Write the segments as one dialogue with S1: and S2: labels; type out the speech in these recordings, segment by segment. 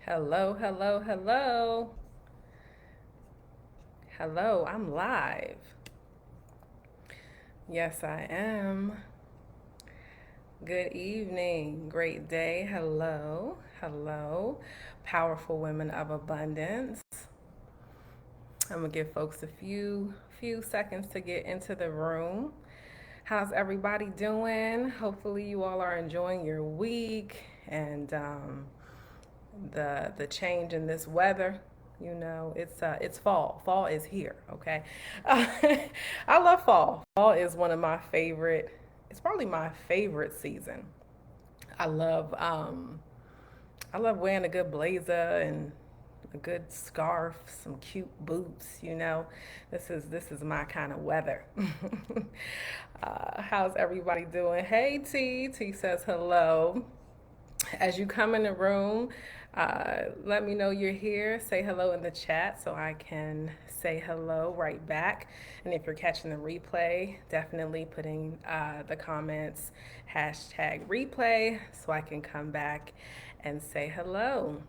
S1: Hello, hello, hello. Hello, I'm live. Yes, I am. Good evening, great day. Hello, hello. Powerful women of abundance. I'm gonna give folks a few seconds to get into the room. How's everybody doing? Hopefully, you all are enjoying your week and the change in this weather. It's fall. Fall is here. Okay, I love fall. Fall is one of my favorite. It's probably my favorite season. I love um, I love wearing a good blazer and a good scarf, some cute boots. This is my kind of weather. How's everybody doing? Hey T. T says hello. As you come in the room, let me know you're here. Say hello in the chat so I can say hello right back. And if you're catching the replay, definitely putting the comments hashtag replay so I can come back and say hello.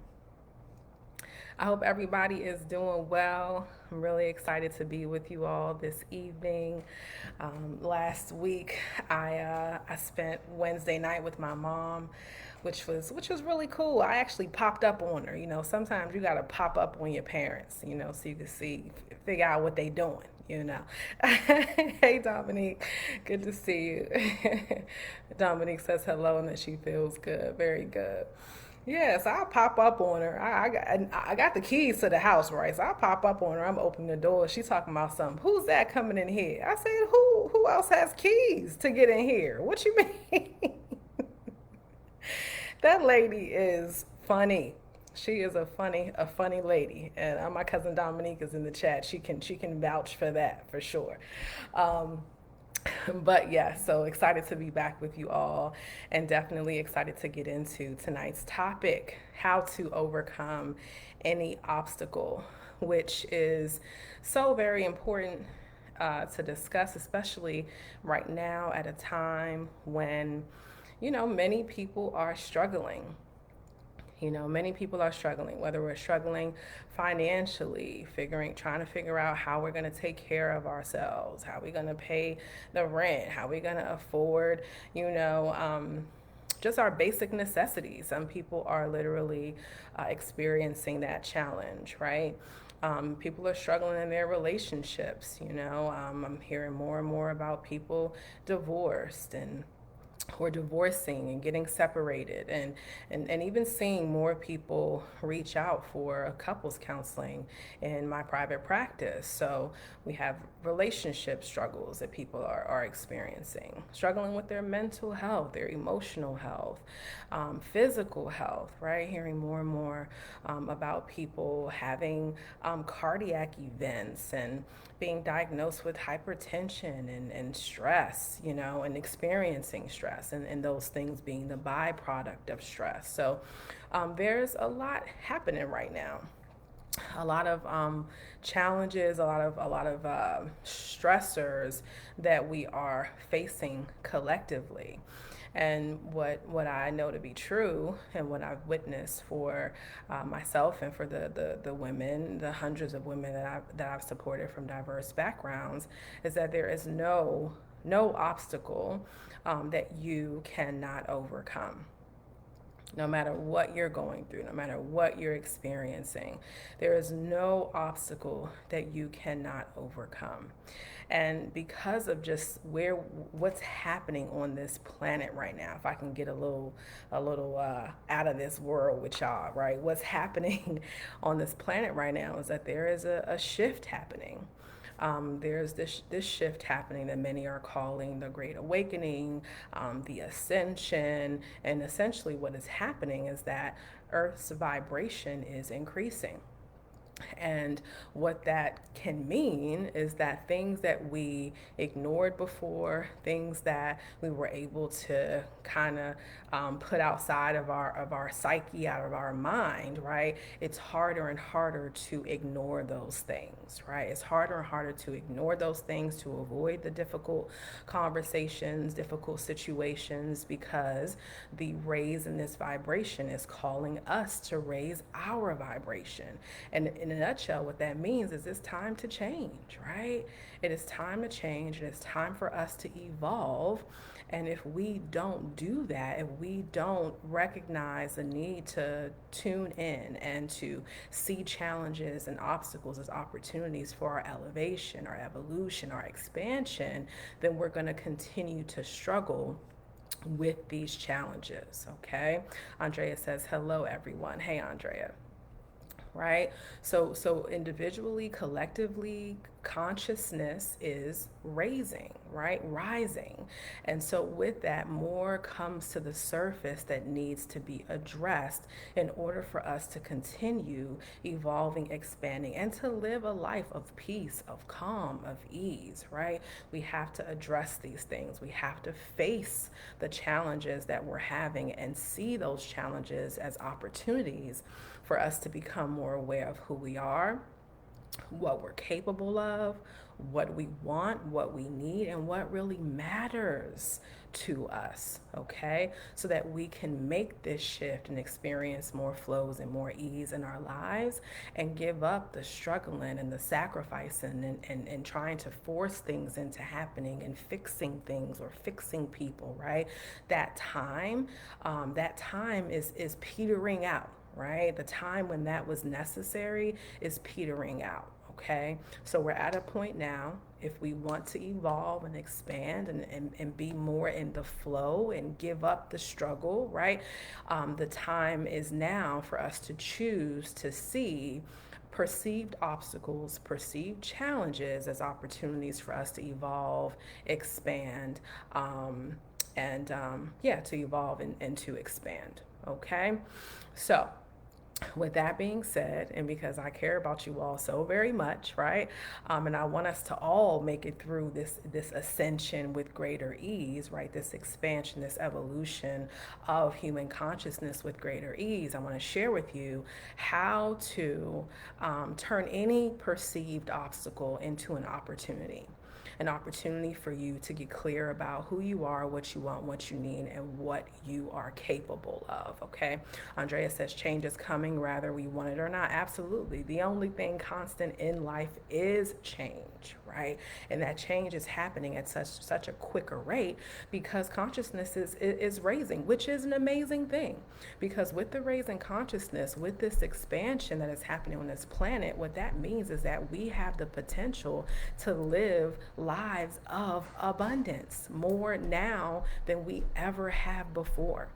S1: I hope everybody is doing well. I'm really excited to be with you all this evening. Last week, I spent Wednesday night with my mom, which was really cool. I actually popped up on her. Sometimes you gotta pop up on your parents, so you can figure out what they doing. Hey Dominique, good to see you. Dominique says hello and that she feels good. Very good. Yeah, so I'll pop up on her. I got the keys to the house, right? So I'll pop up on her. I'm opening the door. She's talking about something. Who's that coming in here? I said, who else has keys to get in here? What you mean? That lady is funny. She is a funny lady, and my cousin Dominique is in the chat. She can vouch for that for sure. Um, but yeah, so excited to be back with you all, and definitely excited to get into tonight's topic: how to overcome any obstacle, which is so very important to discuss, especially right now at a time when many people are struggling. Many people are struggling, whether we're struggling financially, trying to figure out how we're going to take care of ourselves, how we're going to pay the rent, how we're going to afford, you know, um, just our basic necessities. Some people are literally experiencing that challenge, right? People are struggling in their relationships. I'm hearing more and more about people divorced and or divorcing and getting separated, and even seeing more people reach out for couples counseling in my private practice. So we have relationship struggles that people are experiencing, struggling with their mental health, their emotional health, physical health, right? Hearing more and more about people having cardiac events and being diagnosed with hypertension and stress, and experiencing stress, and those things being the byproduct of stress. So there's a lot happening right now, a lot of challenges, a lot of stressors that we are facing collectively. And what I know to be true, and what I've witnessed for myself and for the women, the hundreds of women that I've supported from diverse backgrounds, is that there is no obstacle that you cannot overcome. No matter what you're going through, no matter what you're experiencing, there is no obstacle that you cannot overcome. And because of just what's happening on this planet right now, if I can get a little out of this world with y'all, right? What's happening on this planet right now is that there is a shift happening. There's this shift happening that many are calling the Great Awakening, the Ascension, and essentially what is happening is that Earth's vibration is increasing. And what that can mean is that things that we ignored before, things that we were able to kind of put outside of our psyche, out of our mind, right? It's harder and harder to ignore those things, right? It's harder and harder to ignore those things, to avoid the difficult conversations, difficult situations, because the raise in this vibration is calling us to raise our vibration. And in a nutshell, what that means is it's time to change, right? It is time to change, and it's time for us to evolve. And if we don't do that, if we don't recognize the need to tune in and to see challenges and obstacles as opportunities for our elevation, our evolution, our expansion, then we're going to continue to struggle with these challenges. Okay. Andrea says, hello, everyone. Hey, Andrea. Right? So individually, collectively, consciousness is raising, right? Rising. And so with that, more comes to the surface that needs to be addressed in order for us to continue evolving, expanding, and to live a life of peace, of calm, of ease, right? We have to address these things. We have to face the challenges that we're having and see those challenges as opportunities for us to become more aware of who we are, what we're capable of, what we want, what we need, and what really matters to us, okay? So that we can make this shift and experience more flows and more ease in our lives and give up the struggling and the sacrificing and trying to force things into happening and fixing things or fixing people, right? That time is petering out, right? The time when that was necessary is petering out. Okay, so we're at a point now, if we want to evolve and expand and be more in the flow and give up the struggle, right? The time is now for us to choose to see perceived obstacles, perceived challenges as opportunities for us to evolve, expand, to evolve and to expand. Okay, so with that being said, and because I care about you all so very much, right? And I want us to all make it through this ascension with greater ease, right? This expansion, this evolution of human consciousness with greater ease. I want to share with you how to turn any perceived obstacle into an opportunity for you to get clear about who you are, what you want, what you need, and what you are capable of, okay? Andrea says change is coming, whether we want it or not. Absolutely. The only thing constant in life is change, right? And that change is happening at such a quicker rate because consciousness is raising, which is an amazing thing. Because with the raising consciousness, with this expansion that is happening on this planet, what that means is that we have the potential to live lives of abundance more now than we ever have before.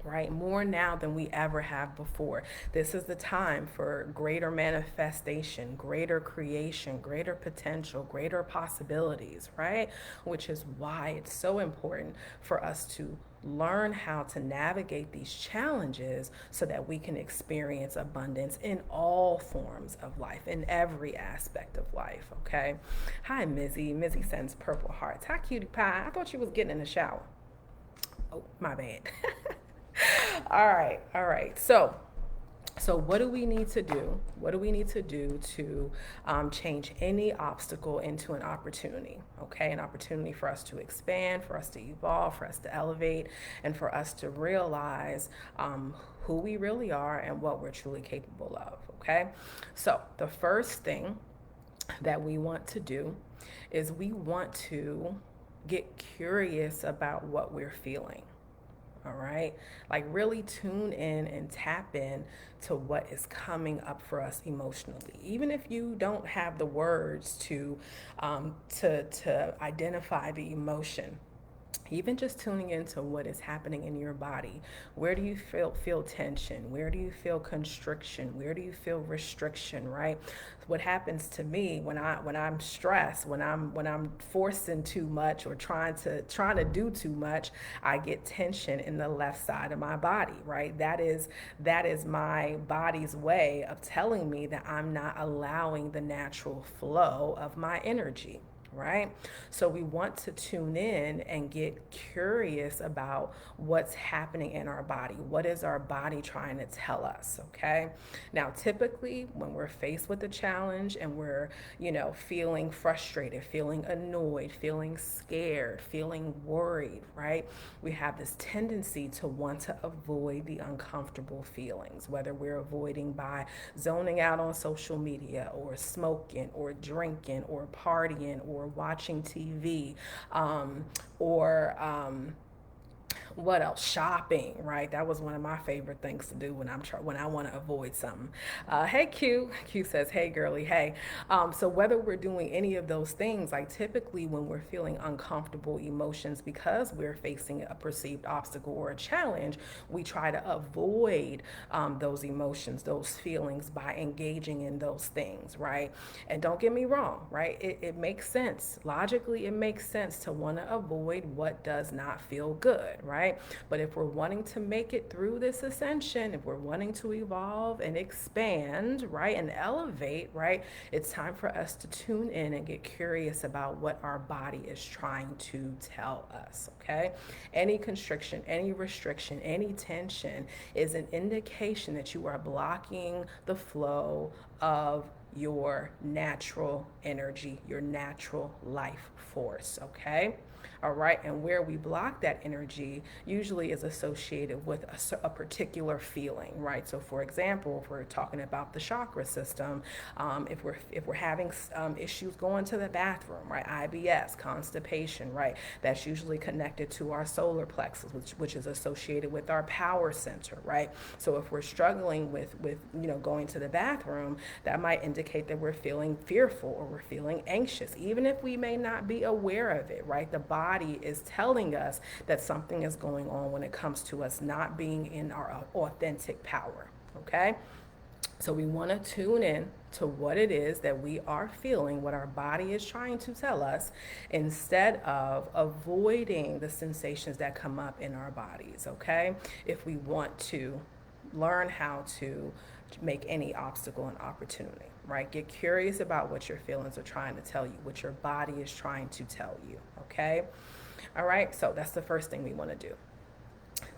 S1: Right? More now than we ever have before. This is the time for greater manifestation, greater creation, greater potential, greater possibilities, right? Which is why it's so important for us to learn how to navigate these challenges so that we can experience abundance in all forms of life, in every aspect of life, okay? Hi, Mizzy. Mizzy sends purple hearts. Hi, cutie pie. I thought you was getting in the shower. Oh, my bad. All right. So what do we need to do? What do we need to do to change any obstacle into an opportunity? Okay, an opportunity for us to expand, for us to evolve, for us to elevate, and for us to realize who we really are and what we're truly capable of. Okay, so the first thing that we want to do is we want to get curious about what we're feeling. All right, like really tune in and tap in to what is coming up for us emotionally, even if you don't have the words to identify the emotion. Even just tuning into what is happening in your body. Where do you feel tension? Where do you feel constriction? Where do you feel restriction, right? What happens to me when I'm stressed, when I'm forcing too much or trying to do too much, I get tension in the left side of my body, right? That is my body's way of telling me that I'm not allowing the natural flow of my energy, right? So we want to tune in and get curious about what's happening in our body. What is our body trying to tell us, okay? Now, typically when we're faced with a challenge and we're, feeling frustrated, feeling annoyed, feeling scared, feeling worried, right? We have this tendency to want to avoid the uncomfortable feelings, whether we're avoiding by zoning out on social media or smoking or drinking or partying or watching TV, or what else? Shopping, right? That was one of my favorite things to do when I want to avoid something. Hey Q, Q says, "Hey girly, hey." So whether we're doing any of those things, like typically when we're feeling uncomfortable emotions because we're facing a perceived obstacle or a challenge, we try to avoid those emotions, those feelings by engaging in those things, right? And don't get me wrong, right? It makes sense. Logically, it makes sense to want to avoid what does not feel good, right? But if we're wanting to make it through this ascension, if we're wanting to evolve and expand, right, and elevate, right, it's time for us to tune in and get curious about what our body is trying to tell us, okay? Any constriction, any restriction, any tension is an indication that you are blocking the flow of your natural energy, your natural life force, okay? All right, and where we block that energy usually is associated with a particular feeling, right? So, for example, if we're talking about the chakra system, if we're having issues going to the bathroom, right? IBS, constipation, right? That's usually connected to our solar plexus, which is associated with our power center, right? So, if we're struggling with going to the bathroom, that might indicate that we're feeling fearful or we're feeling anxious, even if we may not be aware of it, right? The body is telling us that something is going on when it comes to us not being in our authentic power, okay? So we want to tune in to what it is that we are feeling, what our body is trying to tell us, instead of avoiding the sensations that come up in our bodies, okay? If we want to learn how to make any obstacle an opportunity, right? Get curious about what your feelings are trying to tell you, what your body is trying to tell you, okay? All right, so that's the first thing we want to do.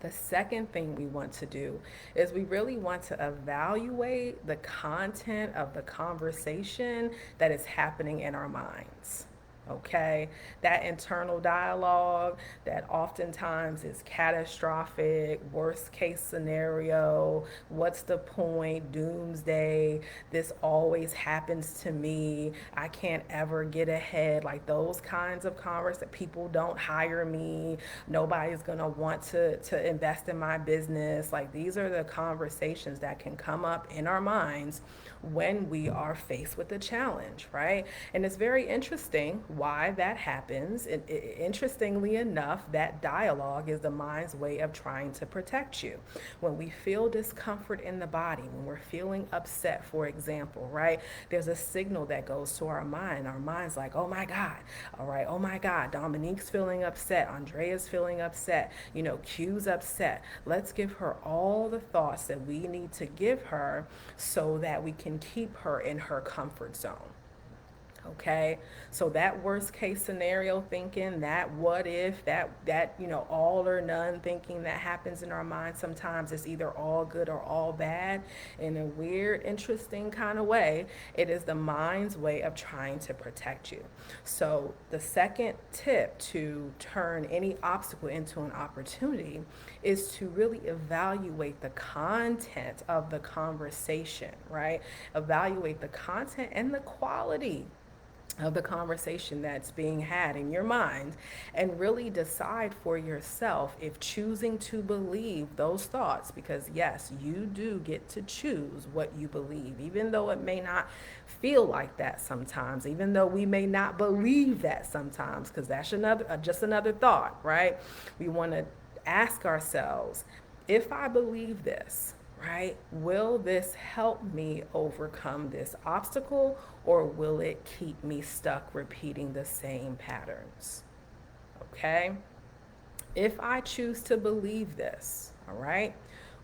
S1: The second thing we want to do is we really want to evaluate the content of the conversation that is happening in our minds. Okay, that internal dialogue that oftentimes is catastrophic, worst case scenario, what's the point, doomsday, this always happens to me, I can't ever get ahead, like those kinds of conversations. People don't hire me, nobody's gonna want to invest in my business. Like these are the conversations that can come up in our minds when we are faced with a challenge, right? And it's very interesting why that happens. Interestingly enough, that dialogue is the mind's way of trying to protect you. When we feel discomfort in the body, when we're feeling upset, for example, right? There's a signal that goes to our mind. Our mind's like, oh my God, all right, oh my God, Dominique's feeling upset, Andrea's feeling upset, Q's upset. Let's give her all the thoughts that we need to give her so that we can keep her in her comfort zone. Okay, so that worst case scenario thinking, that what if, that all or none thinking that happens in our mind, sometimes it's either all good or all bad. In a weird, interesting kind of way, it is the mind's way of trying to protect you. So the second tip to turn any obstacle into an opportunity is to really evaluate the content of the conversation, right? Evaluate the content and the quality of the conversation that's being had in your mind, and really decide for yourself if choosing to believe those thoughts, because yes, you do get to choose what you believe, even though it may not feel like that sometimes, even though we may not believe that sometimes, because that's another just another thought, right? We want to ask ourselves, if I believe this, right, will this help me overcome this obstacle, or will it keep me stuck repeating the same patterns? Okay? If I choose to believe this, all right,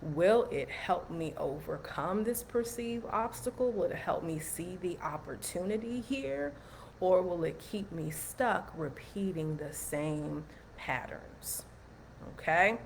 S1: will it help me overcome this perceived obstacle? Will it help me see the opportunity here? Or will it keep me stuck repeating the same patterns? Okay?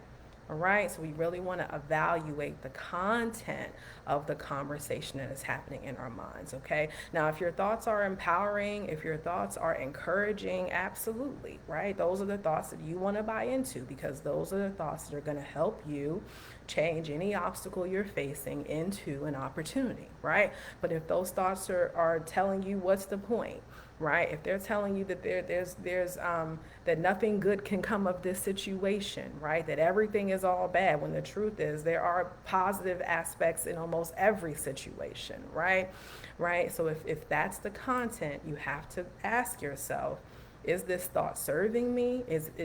S1: All right, so we really want to evaluate the content of the conversation that is happening in our minds. Okay, now if your thoughts are empowering, if your thoughts are encouraging, absolutely, right? Those are the thoughts that you want to buy into, because those are the thoughts that are going to help you change any obstacle you're facing into an opportunity, right? But if those thoughts are telling you, what's the point? Right? If they're telling you that there's that nothing good can come of this situation, right? That everything is all bad, when the truth is there are positive aspects in almost every situation, right? Right? So if that's the content, you have to ask yourself, is this thought serving me?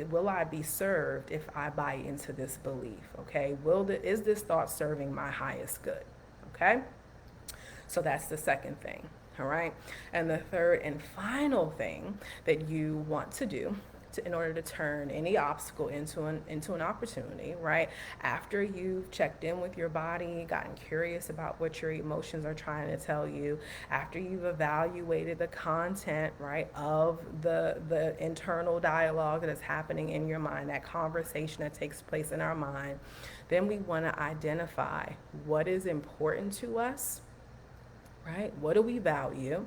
S1: Will I be served if I buy into this belief? Okay? Is this thought serving my highest good? Okay? So that's the second thing. All right. And the third and final thing that you want to do in order to turn any obstacle into an opportunity, right? After you've checked in with your body, gotten curious about what your emotions are trying to tell you, after you've evaluated the content, right, of the internal dialogue that is happening in your mind, that conversation that takes place in our mind, then we want to identify what is important to us, right? What do we value?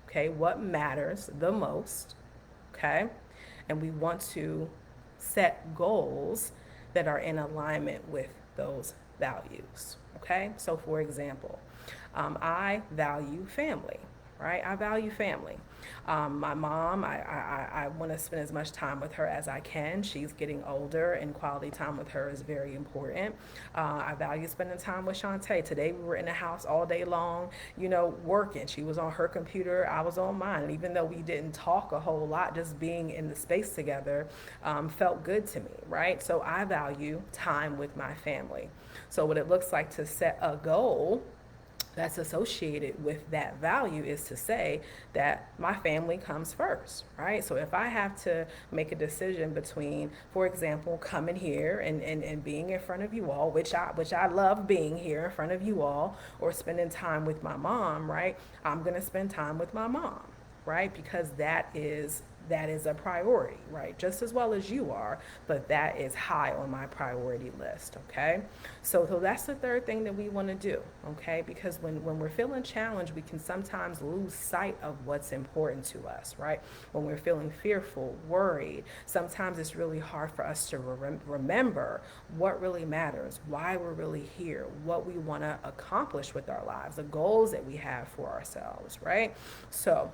S1: Okay, what matters the most? Okay, and we want to set goals that are in alignment with those values. Okay, so for example, I value family, right? I value family. My mom, I want to spend as much time with her as I can. She's getting older, and quality time with her is very important. I value spending time with Shantae. Today we were in the house all day long, working. She was on her computer, I was on mine. And even though we didn't talk a whole lot, just being in the space together felt good to me, right? So I value time with my family. So what it looks like to set a goal that's associated with that value is to say that my family comes first, right? So if I have to make a decision between, for example, coming here and being in front of you all, which I love being here in front of you all, or spending time with my mom, right? I'm gonna spend time with my mom, right? Because that is a priority, right? Just as well as you are, but that is high on my priority list, okay? So that's the third thing that we want to do, okay? Because when we're feeling challenged, we can sometimes lose sight of what's important to us, right? When we're feeling fearful, worried, sometimes it's really hard for us to remember what really matters, why we're really here, what we want to accomplish with our lives, the goals that we have for ourselves, right? So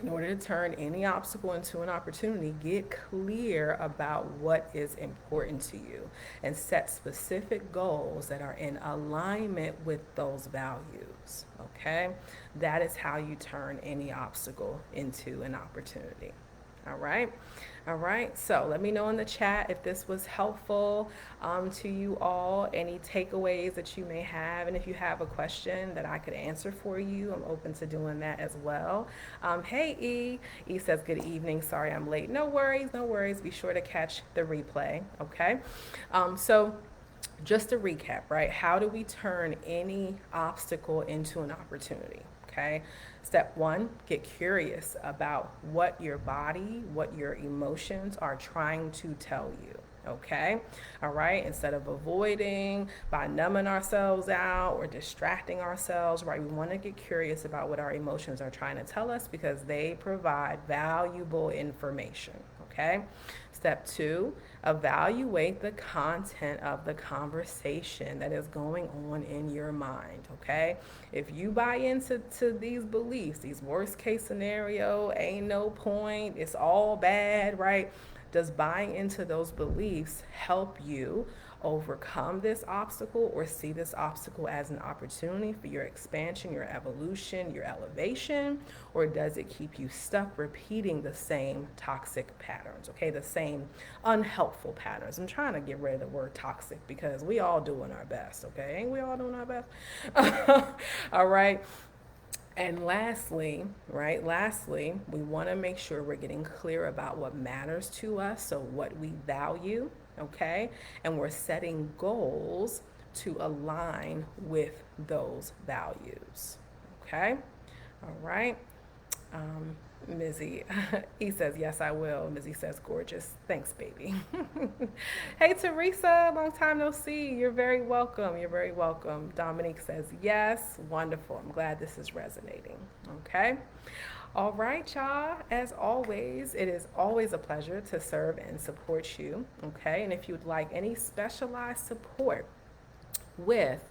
S1: in order to turn any obstacle into an opportunity, get clear about what is important to you and set specific goals that are in alignment with those values, okay? That is how you turn any obstacle into an opportunity. All right. All right. So let me know in the chat if this was helpful to you all, any takeaways that you may have. And if you have a question that I could answer for you, I'm open to doing that as well. Hey, E. E says, good evening. Sorry I'm late. No worries. No worries. Be sure to catch the replay. Okay. So just to recap, right? How do we turn any obstacle into an opportunity? Okay. Step one, get curious about what your body, what your emotions are trying to tell you. Okay. All right. Instead of avoiding by numbing ourselves out or distracting ourselves, right? We want to get curious about what our emotions are trying to tell us, because they provide valuable information. Okay. Step two, evaluate the content of the conversation that is going on in your mind, okay? If you buy into these beliefs, these worst case scenario, ain't no point, it's all bad, right? Does buying into those beliefs help you overcome this obstacle or see this obstacle as an opportunity for your expansion, your evolution, your elevation? Or does it keep you stuck repeating the same toxic patterns, okay? The same unhelpful patterns. I'm trying to get rid of the word toxic because we all doing our best, okay? Ain't we all doing our best? All right. And lastly, right, lastly, we want to make sure we're getting clear about what matters to us, so what we value, okay? And we're setting goals to align with those values, okay? All right. Mizzy, he says, yes, I will. Mizzy says, gorgeous. Thanks, baby. Hey, Teresa, long time no see. You're very welcome. You're very welcome. Dominique says, yes, wonderful. I'm glad this is resonating. Okay. All right, y'all. As always, it is always a pleasure to serve and support you. Okay. And if you'd like any specialized support with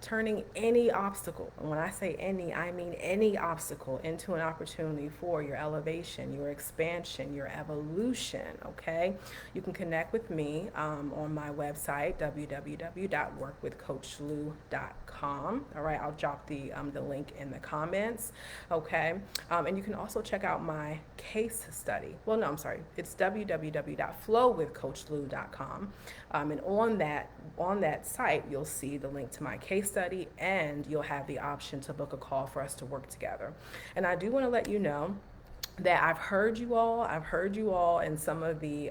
S1: turning any obstacle, and when I say any, I mean any obstacle, into an opportunity for your elevation, your expansion, your evolution, okay? You can connect with me on my website, www.workwithcoachlou.com. All right, I'll drop the link in the comments, okay? And you can also check out my case study. Well, no, I'm sorry. It's www.flowwithcoachlou.com. And on that site, you'll see the link to my case study, and you'll have the option to book a call for us to work together. And I do want to let you know that I've heard you all, and some of the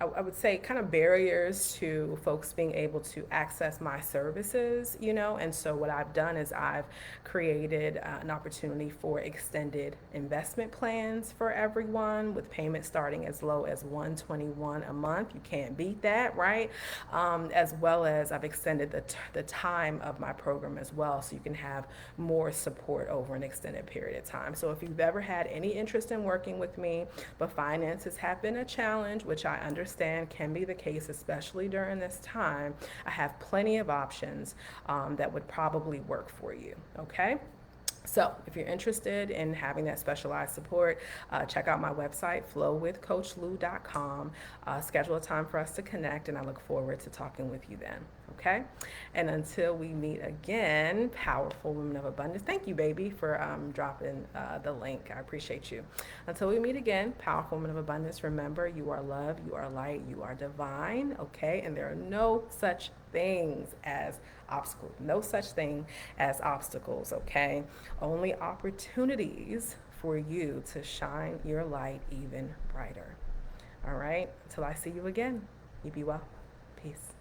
S1: I would say kind of barriers to folks being able to access my services, you know. And so what I've done is I've created an opportunity for extended investment plans for everyone, with payments starting as low as $121 a month. You can't beat that, right? As well as I've extended the time of my program as well, so you can have more support over an extended period of time. So if you've ever had any interest in working with me, but finances have been a challenge, which I understand can be the case, especially during this time, I have plenty of options that would probably work for you, okay? So if you're interested in having that specialized support, check out my website, flowwithcoachlou.com. Schedule a time for us to connect, and I look forward to talking with you then. Okay? And until we meet again, powerful women of abundance. Thank you, baby, for dropping the link. I appreciate you. Until we meet again, powerful women of abundance, remember, you are love, you are light, you are divine. Okay? And there are no such things as obstacles. No such thing as obstacles. Okay? Only opportunities for you to shine your light even brighter. All right? Until I see you again, you be well. Peace.